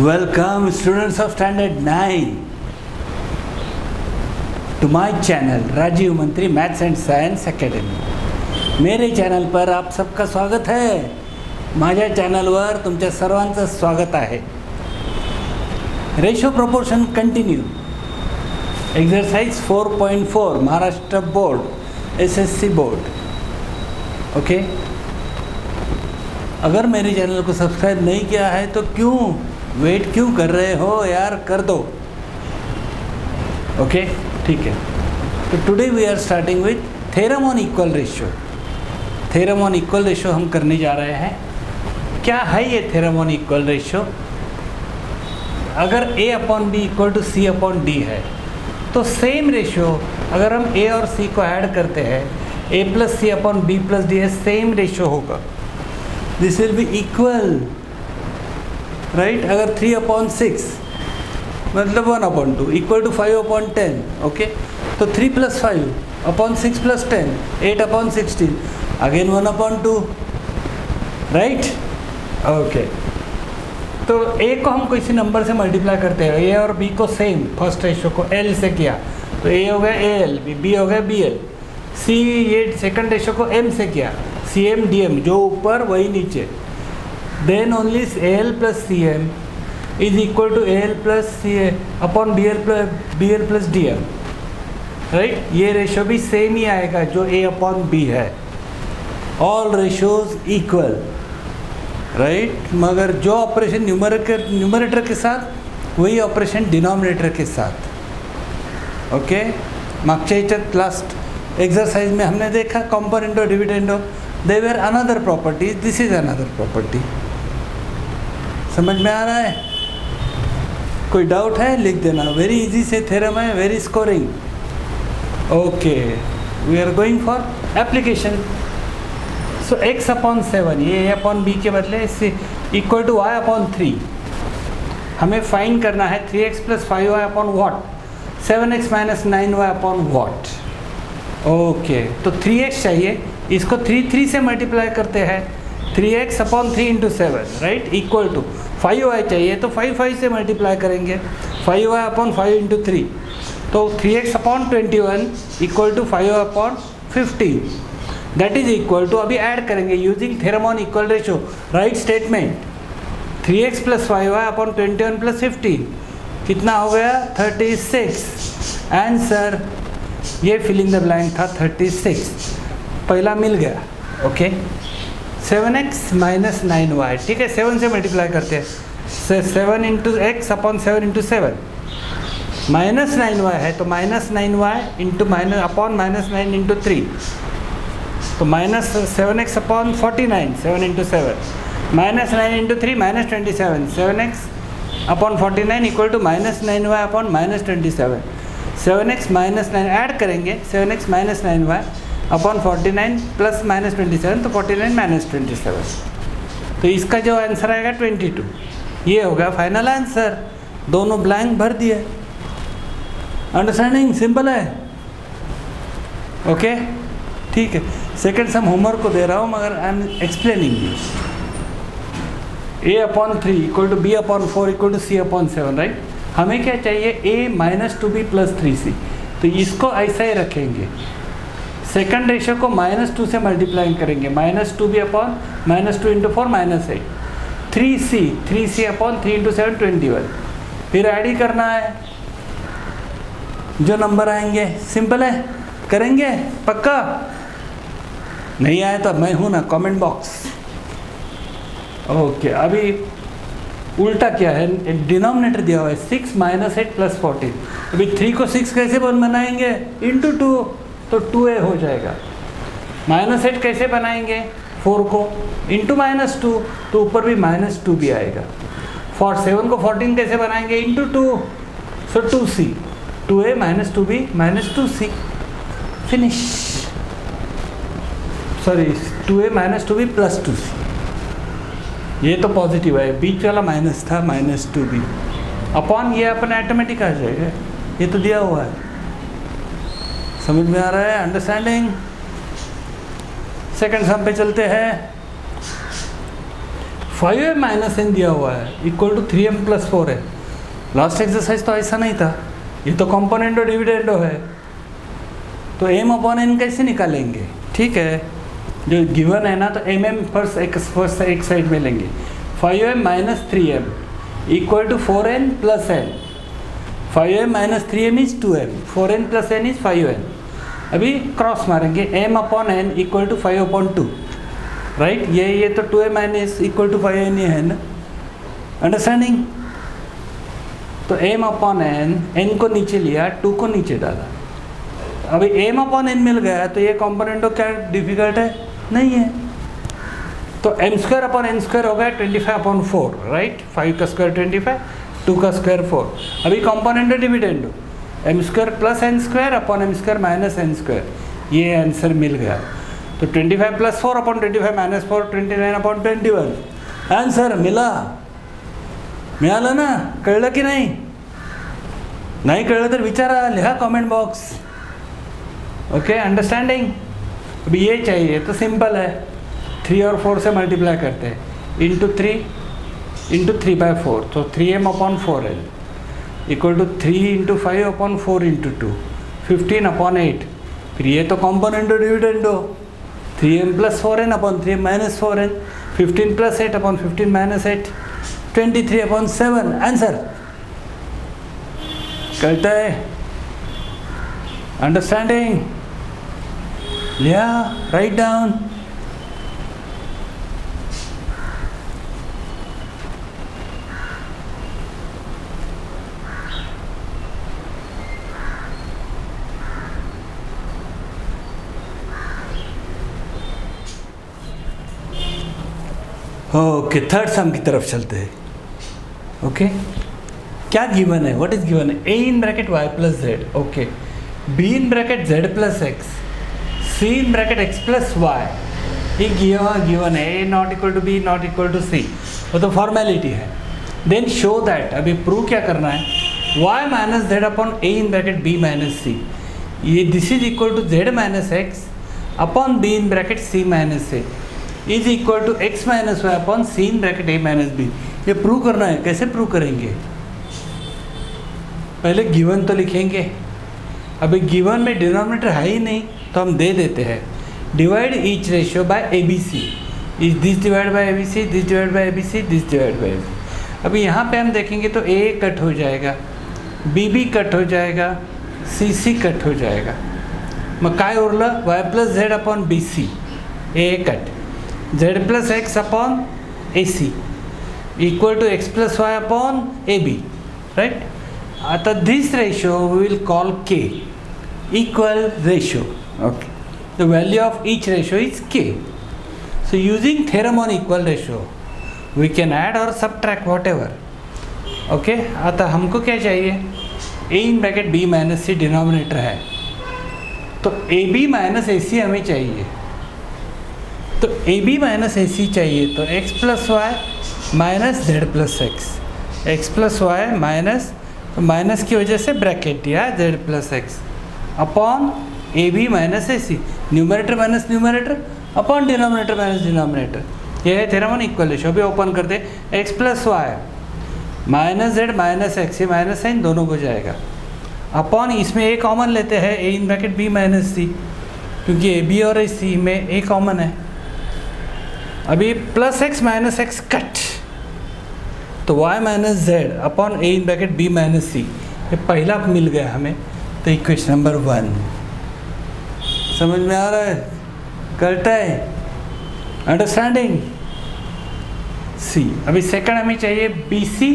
Welcome students of standard 9 to my channel Rajiv मंत्री maths and science academy. मेरे channel पर आप सबका स्वागत है। माझ्या चॅनलवर तुमच्या सर्वांचं स्वागत आहे। Ratio proportion continue exercise 4.4 Maharashtra board SSC board. Okay, अगर मेरे चैनल को सब्सक्राइब नहीं किया है तो वेट क्यों कर रहे हो यार, कर दो। ओके, ठीक है। तो today we are starting with theorem on equal ratio. Theorem on equal ratio हम करने जा रहे हैं। क्या है ये थ्योरम ऑन इक्वल रेशियो? अगर a upon b equal to c upon d है तो सेम रेशियो अगर हम a और c को ऐड करते हैं, a plus c upon b plus d है, सेम रेशियो होगा। This will be equal, right. अगर 3 अपॉन 6 मतलब 1 upon 2 equal to 5 upon 10। Okay, तो 3 plus 5 upon 6 plus 10 8 upon 16 again 1 upon 2, right. Okay, तो a को हम किसी नंबर से मल्टीप्लाई करते हैं, a और b को सेम फर्स्ट रेशियो को l से किया तो a हो गया al, b हो गया bl, c ये सेकंड रेशियो को m से किया, cm dm, जो ऊपर वही नीचे। Then only al plus cm is equal to al plus c upon bl plus dm, right. ये रेशियो भी सेम ही आएगा जो a अपॉन b है। All ratios equal, right. मगर जो ऑपरेशन न्यूमरेटर के साथ वही ऑपरेशन डिनोमिनेटर के साथ। ओके, मागच्या ह्याच्यात लास्ट एक्सरसाइज में हमने देखा componendo dividendo, they were another property, this is another property. समझ में आ रहा है? कोई डाउट है लिख देना। वेरी इजी से थ्योरम है, very scoring. Okay, we are going for application. So x upon 7 ये a अपॉन b के बदले इससे इक्वल टू y अपॉन 3 हमें फाइंड करना है। 3x plus 5y upon what, 7x minus 9y upon what. Okay, तो 3x चाहिए, इसको 3 से मल्टीप्लाई करते हैं, 3x upon 3 into 7, right, equal to 5y चाहिए तो 5 से मल्टीप्लाई करेंगे, 5y अपॉन 5 इंटू 3 तो 3x upon 21 equal to 5y upon 15, that is equal to, अभी ऐड करेंगे using theorem on equal ratio, right statement. 3x plus 5y upon 21 plus 15 कितना हो गया? 36। आंसर ये फिलिंग द ब्लैंक था 36, पहला मिल गया। ओके, 7x माइनस 9y, ठीक है, 7 से मल्टीप्लाई करते हैं, 7 into x upon 7 into 7 minus 9y है तो minus 9y into minus upon minus 9 into 3 तो minus 7x upon 49, 7 into 7 minus 9 into 3 minus 27, 7x upon 49 equal to minus 9y upon minus 27, 7x minus 9 add करेंगे, 7x minus 9y upon 49 plus minus 27 तो 49 minus 27, तो इसका जो answer आएगा 22। ये होगा final answer. दोनों ब्लैंक भर दिए। अंडरस्टैंडिंग? सिंपल है। ओके, ठीक है। सेकेंड सम होमवर्क को दे रहा हूँ मगर I am explaining you. a upon 3 equal to b upon 4 equal to c upon 7, right. हमें क्या चाहिए? a minus 2b plus 3c, तो इसको ऐसा ही रखेंगे। सेकंड रेशियो को -2 से मल्टीप्लाई करेंगे, -2b upon -2 into 4 -8, 3c upon 3 into 7 21, फिर ऐड ही करना है जो नंबर आएंगे। सिंपल है, करेंगे पक्का? नहीं आया तो मैं हूँ ना, कमेंट बॉक्स। ओके, अभी उल्टा क्या है, डिनोमिनेटर दिया हुआ है 6 माइनस 8 प्लस 14। अभी 3 को 6 कैसे बनाएंगे? इंटू 2 तो 2a हो जाएगा। माइनस 8 कैसे बनाएंगे? 4 को इंटू माइनस 2 तो ऊपर भी माइनस 2 भी आएगा। 7 को 14 कैसे बनाएंगे? इंटू 2 सो 2c, 2a minus 2b minus 2c, finish. Sorry, 2a minus 2b plus 2c, ये तो पॉजिटिव है, बीच वाला माइनस था, माइनस 2b अपॉन ये अपना ऑटोमेटिक आ जाएगा, ये तो दिया हुआ है। समझ में आ रहा है? अंडरस्टैंडिंग? सेकंड सम पे चलते हैं। 5m माइनस एन दिया हुआ है इक्वल टू 3m प्लस 4 है। लास्ट एक्सरसाइज तो ऐसा नहीं था, ये तो कॉम्पोनेंटो डिविडेंडो है, तो m अपॉन n कैसे निकालेंगे? ठीक है, जो गिवन है ना, तो mm फर्स्ट एक साइड में लेंगे। 5m minus 3m equal to 4n plus n। 5m minus 3m is 2m, 4n plus n is 5n। अभी क्रॉस मारेंगे, m upon n equal to 5 upon 2, right. ये तो 2m minus equal to 5n ही है ना, understanding. तो m upon n को नीचे लिया, 2 को नीचे डाला। अभी m अपॉन n मिल गया, तो ये कॉम्पोनेंटो क्या डिफिकल्ट है? नहीं है। तो m square upon n square हो गया 25 अपॉन 4, राइट। 5 का स्क्वायर 25, 2 का स्क्वायर 4। अभी componendo dividendo m square plus n square upon m square minus n square, ये आंसर मिल गया। तो 25 plus 4 upon 25 minus 4, 29 upon 21 answer मिळालं ना? कळलं की नाही? नाही कळलं तर विचारा, लिहा कमेंट बॉक्स। Okay, understanding. अभी ये चाहिए तो सिंपल है, 3 और 4 से मल्टीप्लाई करते हैं, इंटू 3/4, तो 3m upon 4n equal to 3 into 5 upon 4 into 2, 15 upon 8। फिर ये तो componendo dividendo, 3m plus 4n upon 3m minus 4n, 15 plus 8 upon 15 minus 8, 23 upon 7 answer. कळता है? अंडरस्टैंडिंग? लिया, right down. Okay, third sum की तरफ चलते हैं। ओके, क्या गिवन है? व्हाट इज गिवन है? a in bracket y plus Z, okay, b in bracket z plus x, c in bracket x plus y. ये गिवन है, a not equal to b not equal to c, वो तो formality है। Then show that, अभी prove क्या करना है? y minus Z upon a in bracket b minus c, ये this is equal to z minus x upon b in bracket c minus a is equal to x minus Y upon c in bracket a minus b। ये prove करना है। कैसे prove करेंगे? पहले given तो लिखेंगे। अभी गिवन में डिनोमिनेटर है ही नहीं, तो हम दे देते हैं divide each ratio by a b c. Is this divide by a b c, this divide by a b c, this divide by a b. अभी यहाँ पे हम देखेंगे तो ए कट हो जाएगा, बी बी कट हो जाएगा, सी सी कट हो जाएगा। मग काय उरलं? Y plus Z upon B C, A cut, Z plus x upon A C equal to x plus Y upon A B, right. आता this ratio we will call K, equal ratio, okay. The value of each ratio is K. So using theorem on equal ratio we can add और subtract whatever, okay. आता हमको क्या चाहिए? A in bracket B minus C denominator है, तो ए B minus A सी हमें चाहिए। तो ए बी माइनस ए सी चाहिए, तो X plus Y minus Z plus x plus Y minus, तो माइनस की वजह से ब्रैकेट दिया Z plus x upon A B minus A C, numerator minus numerator upon denominator minus denominator. यह है theorem on equal ratio. अभी open करते, X plus Y minus Z minus x, ये माइनस साइन दोनों को जाएगा, upon इसमें A common लेते हैं, A in bracket B minus सी, क्योंकि ए बी और ए सी में ए कॉमन है। अभी plus X minus X cut, तो y minus Z upon A in bracket B minus C, ये पहला मिल गया हमें, तो इक्वेशन नंबर 1 समझ में आ रहा है? करता है? अंडरस्टैंडिंग? सी। अभी सेकंड हमें चाहिए b c,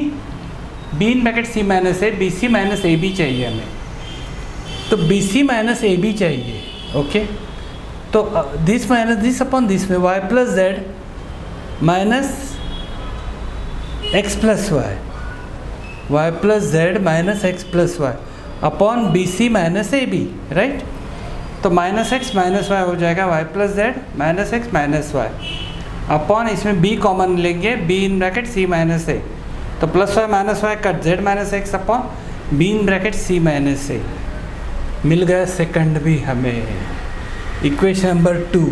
b in bracket C minus a, b c minus a b चाहिए हमें, तो b c minus a b चाहिए, ओके। तो this minus this upon this में y plus z minus x plus Y plus z minus x plus y upon B c minus a B, right. तो minus x minus y हो जाएगा, y plus z minus x minus Y upon, इसमें B common लेंगे, B in bracket C minus A, तो plus Y minus Y cut, Z minus x upon B in bracket C minus A. मिल गया second भी हमें, equation number 2।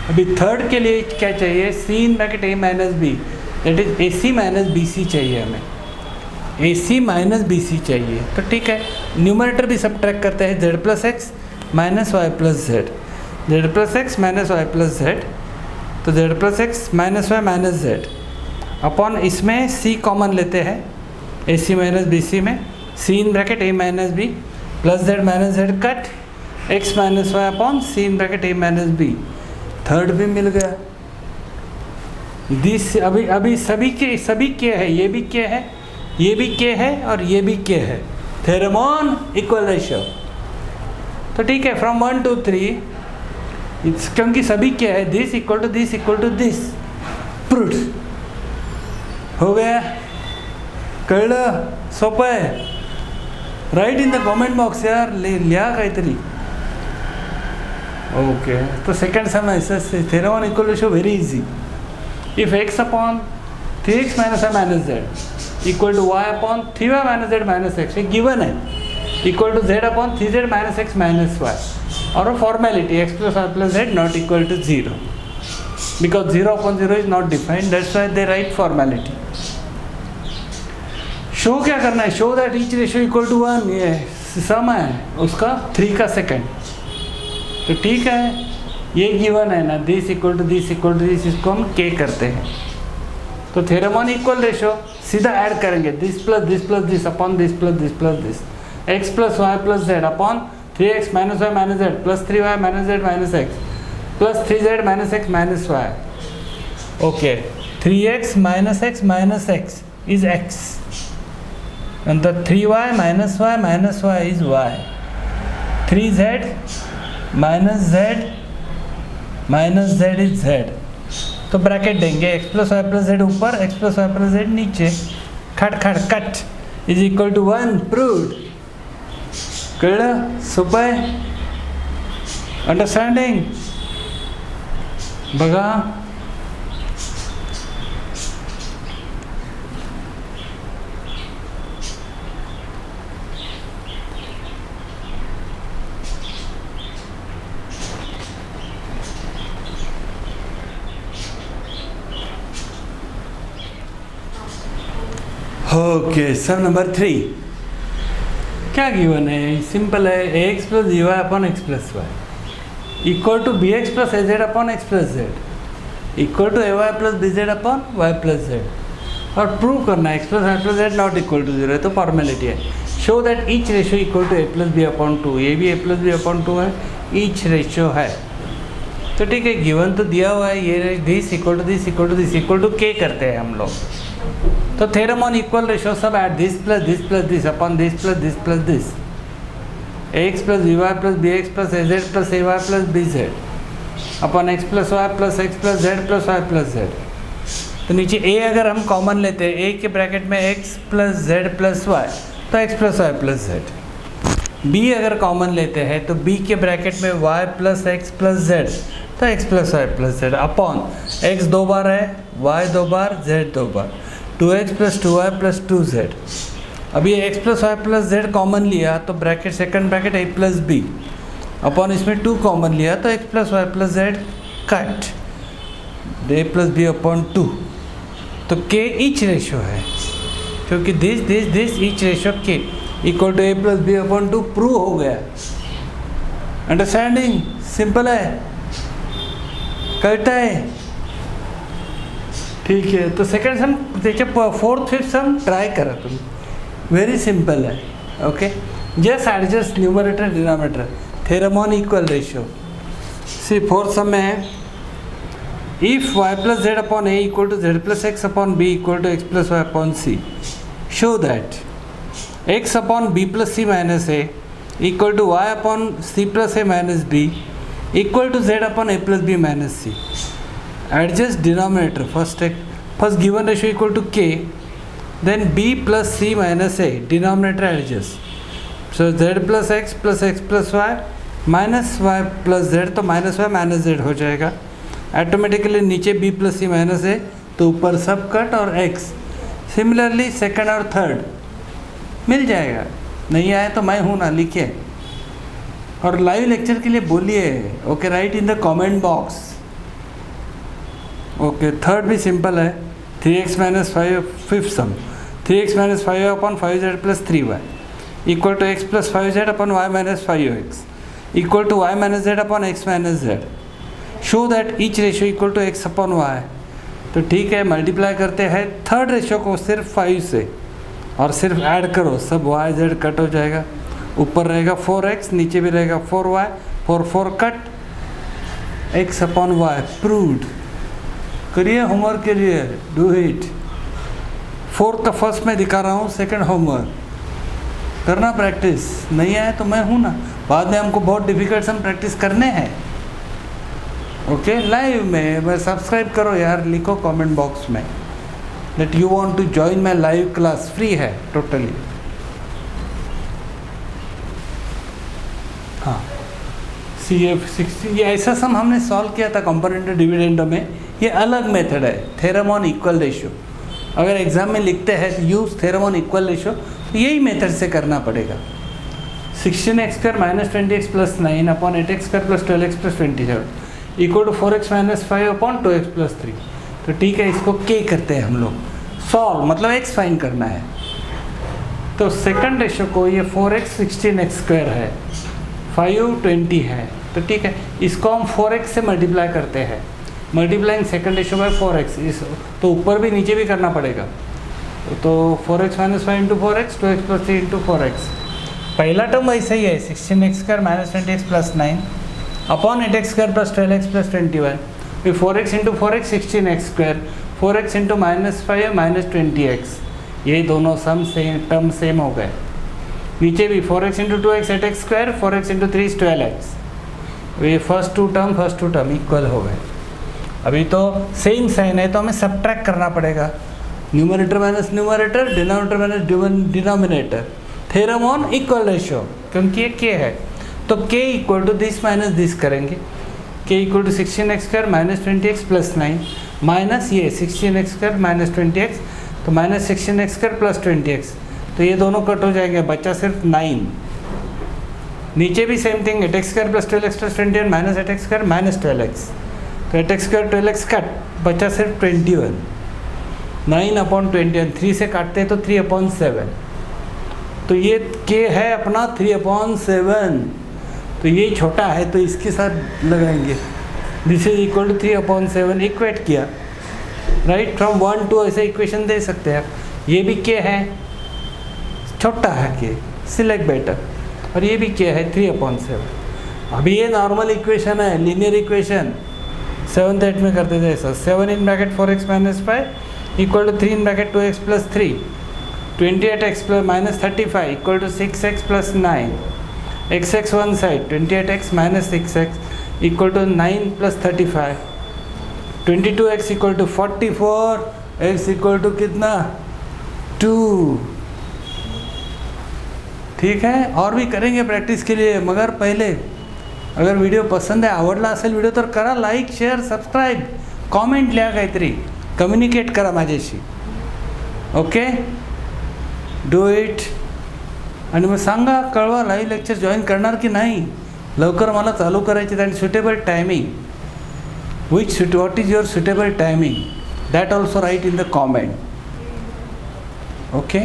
अभी third के लिए क्या चाहिए, C in bracket A minus B, that is A C minus B C चाहिए हमें, ए सी माइनस बी सी चाहिए। तो ठीक है, न्यूमरेटर भी सब्ट्रैक्ट करते हैं, Z plus X minus Y plus Z, Z plus X minus Y plus Z, तो Z plus X minus Y minus Z upon इसमें सी कॉमन लेते हैं, ए सी माइनस बी सी में, C in bracket A minus B plus Z cut X minus Y upon C in bracket A minus B, third भी मिल गया। This अभी सभी के है, ये भी के है, ये भी के है और ये भी के है, थ्योरम ऑन इक्वल रेशियो। तो ठीक है, फ्रॉम 1 to 3 क्योंकि सभी के है, this equal to this equal to this, proof हो गया। कळलं, सोपं आहे, write in the comment box यार, लिहा काहीतरी। ओके, तो सेकंड सम ऐसा theorem on equal ratio very easy. If x upon 3x minus Y minus z equal to y upon 3y minus Z minus x, ये given है, equal to z upon 3z minus x minus y, और वो formality x plus Y plus Z not equal to 0, because 0 upon 0 is not defined, that's why they write formality. Show क्या करना है, show that each ratio equal to 1, ये सम है उसका 3 का second. तो ठीक है, ये गिवन है ना, this equal to this equal to this, इसको हम के करते हैं। तो थ्योरम ऑन इक्वल रेशियो सीधा ऐड करेंगे, this plus this upon this plus this, x plus Y plus Z upon 3x minus Y minus Z plus 3y minus Z minus x plus 3z minus x minus y. Okay, 3x minus x is x, and the 3y minus y is y, 3z minus z is z। तो bracket देंगे, x plus Y plus z ऊपर, x plus Y plus z नीचे, cut is equal to 1, proved. कळलं, सोपं आहे, understanding. बघा okay, सम number 3 क्या given है, सिंपल है, A X plus G Y upon x plus Y equal to B x plus A Z upon x plus Z equal to A Y plus B Z upon Y plus Z. और prove करना है X plus Y plus Z not equal to 0 है, तो formality है, show that each ratio equal to A plus B upon 2, ये भी ए plus B upon 2 है, each ratio है। तो ठीक है, गिवन तो दिया हुआ है, ये this equal to this equal to this equal to k करते हैं हम लोग। तो थ्योरम ऑन इक्वल रेशियो सब add, this plus this upon this plus this, x plus b y plus b x plus A z plus a Y plus B Z upon x plus Y plus x plus Z plus Y plus Z. तो नीचे ए अगर हम common लेते हैं, ए के bracket में X plus Z plus Y, तो X plus Y plus Z. B अगर कॉमन लेते हैं तो बी के ब्रैकेट में Y plus x plus Z, तो X plus Y plus Z upon X 2 बार है, वाई 2 बार, जेड 2 बार, 2x plus 2y plus 2z। अभी x plus Y plus Z common लिया तो bracket second bracket a plus B upon इसमें 2 common लिया तो x plus Y plus Z cut a plus B upon 2। तो k each ratio है, क्योंकि this each ratio k equal to a plus B upon 2 prove हो गया। Understanding, simple है, कळता है, ठीक है। तो सेकंड सम त्याच्या 4th 5th सम ट्राय करा तुम्ही, व्हेरी सिंपल है। Okay, just adjust numerator denominator, theorem on equal ratio. See 4th sum में है, if y plus Z upon a equal to z plus x upon b equal to x plus y upon c, show that x upon b plus c minus a equal to y upon c plus a minus b equal to z upon a plus b minus c. Adjust denominator, first given ratio equal to k, then b plus c minus a, denominator adjust, so z plus x plus y minus y plus z, तो minus Y minus Z हो जाएगा automatically, नीचे b plus c minus A, तो ऊपर सब cut और x। Similarly second और third मिल जाएगा, नहीं आया तो मैं हूँ ना, लिखिए और लाइव लेक्चर के लिए बोलिए। Okay, write in the comment box, okay, third भी सिंपल है, 3x minus 5 fifth sum, 3x minus 5 upon 5z plus 3y equal to x plus 5z upon y minus 5x equal to y minus z upon x minus z। Show that each ratio equal to x upon y। तो ठीक है, multiply करते हैं third ratio को सिर्फ 5 से और सिर्फ ऐड करो, सब y z कट हो जाएगा, ऊपर रहेगा 4x, नीचे भी रहेगा 4y, 4 cut, x upon y proved. करिए होमवर्क के लिए, डू इट। फोर्थ का फर्स्ट में दिखा रहा हूँ, सेकंड होमवर्क करना, प्रैक्टिस नहीं आए तो मैं हूँ ना, बाद में हमको बहुत डिफिकल्ट सम प्रैक्टिस करने हैं। ओके, लाइव में सब्सक्राइब करो यार, लिखो कमेंट बॉक्स में that you want to join my live class, free है टोटली। हाँ, CF60 ये ऐसा सम हमने सॉल्व किया था कंपोनेंट डिविडेंडो में, ये अलग मेथड है, थ्योरम ऑन इक्वल रेशियो। अगर एग्जाम में लिखते हैं use theorem on equal ratio तो यही मेथड से करना पड़ेगा। 16x² minus 20x plus 9 upon 8x² plus 12x plus 27 equal to 4x minus 5 upon 2x plus 3। तो ठीक है, इसको के करते हैं हम लोग, सॉल्व मतलब x फाइंड करना है। तो सेकंड रेशियो को ये 4x 16x² है, 5 20 है, तो ठीक है, इसको हम 4x से मल्टीप्लाई करते हैं, multiplying second ratio by 4x, इस तो ऊपर भी नीचे भी करना पड़ेगा। तो 4x minus 5 into 4x, 2x plus 3 into 4x। पहला टर्म वैसे ही है, 16x² minus 20x plus 9 upon 8x² plus 12x plus 21, फिर 4x into 4x 16x², 4x into minus 5 minus 20x, ये दोनों सम सेम टर्म सेम हो गए। नीचे भी 4x into 2x 8x², 4x into 3 12x, ये फर्स्ट टू टर्म इक्वल हो गए। अभी तो सेम साइन है तो हमें सब्ट्रैक्ट करना पड़ेगा, numerator minus numerator, denominator minus denominator, theorem on equal ratio, क्योंकि ये के है तो k equal to this minus this करेंगे, k equal to 16x² minus 20x plus 9 minus ये 16x² माइनस 20x, तो माइनस 16x² प्लस 20x, तो ये दोनों कट हो जाएंगे, बच्चा सिर्फ 9। नीचे भी same thing, 8x² plus 12x plus 21 minus 8x² minus 12x, तो 8x² 12x कट, बचा सिर्फ 21, 9 अपॉन 21, 3 से काटते हैं तो 3 अपॉन 7, तो ये के है अपना 3 अपॉन 7, तो ये छोटा है तो इसके साथ लगाएंगे, this is equal to 3 upon 7, equate किया, राइट, फ्रॉम 1 to ऐसे इक्वेशन दे सकते हैं आप। ये भी के है, छोटा है के, सिलेक्ट बेटर, और ये भी के है 3 अपॉन 7। अभी ये नॉर्मल इक्वेशन है, लीनियर इक्वेशन, 7th 8 में करते थे ऐसा, 7 in bracket 4x minus 5 equal to 3 in bracket 2x plus 3, 28x plus minus 35 equal to 6x plus 9, x one side 28x minus 6x equal to 9 plus 35, 22x equal to 44, x equal to कितना 2। ठीक है, और भी करेंगे practice के लिए, मगर पहले अगर व्हिडिओ पसंद आहे, आवडला असेल व्हिडिओ तर करा लाईक, शेअर, सबस्क्राईब, कॉमेंट लिहा, काहीतरी कम्युनिकेट करा माझ्याशी, ओके, डू इट। आणि मग सांगा, कळवा लाईव्ह लेक्चर जॉईन करणार की नाही, लवकर मला चालू करायचे आणि suitable timing, what is your suitable timing, that also write in the comment, okay.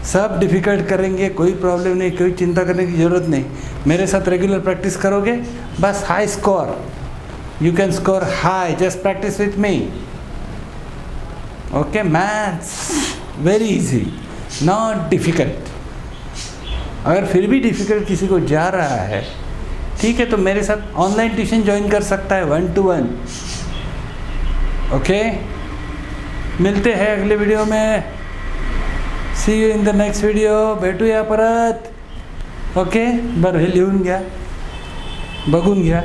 सब डिफ़िकल्ट करेंगे, कोई प्रॉब्लम नहीं, कोई चिंता करने की ज़रूरत नहीं, मेरे साथ रेगुलर प्रैक्टिस करोगे, बस high score, you can score high, just practice with me, okay. Maths very easy, not difficult. अगर फिर भी डिफ़िकल्ट किसी को जा रहा है, ठीक है, तो मेरे साथ ऑनलाइन ट्यूशन ज्वाइन कर सकता है 1 to 1, ओके। मिलते हैं अगले वीडियो में, see you in the next video, भेटूया परत, ओके। बरं, हे लिहून घ्या, बघून घ्या.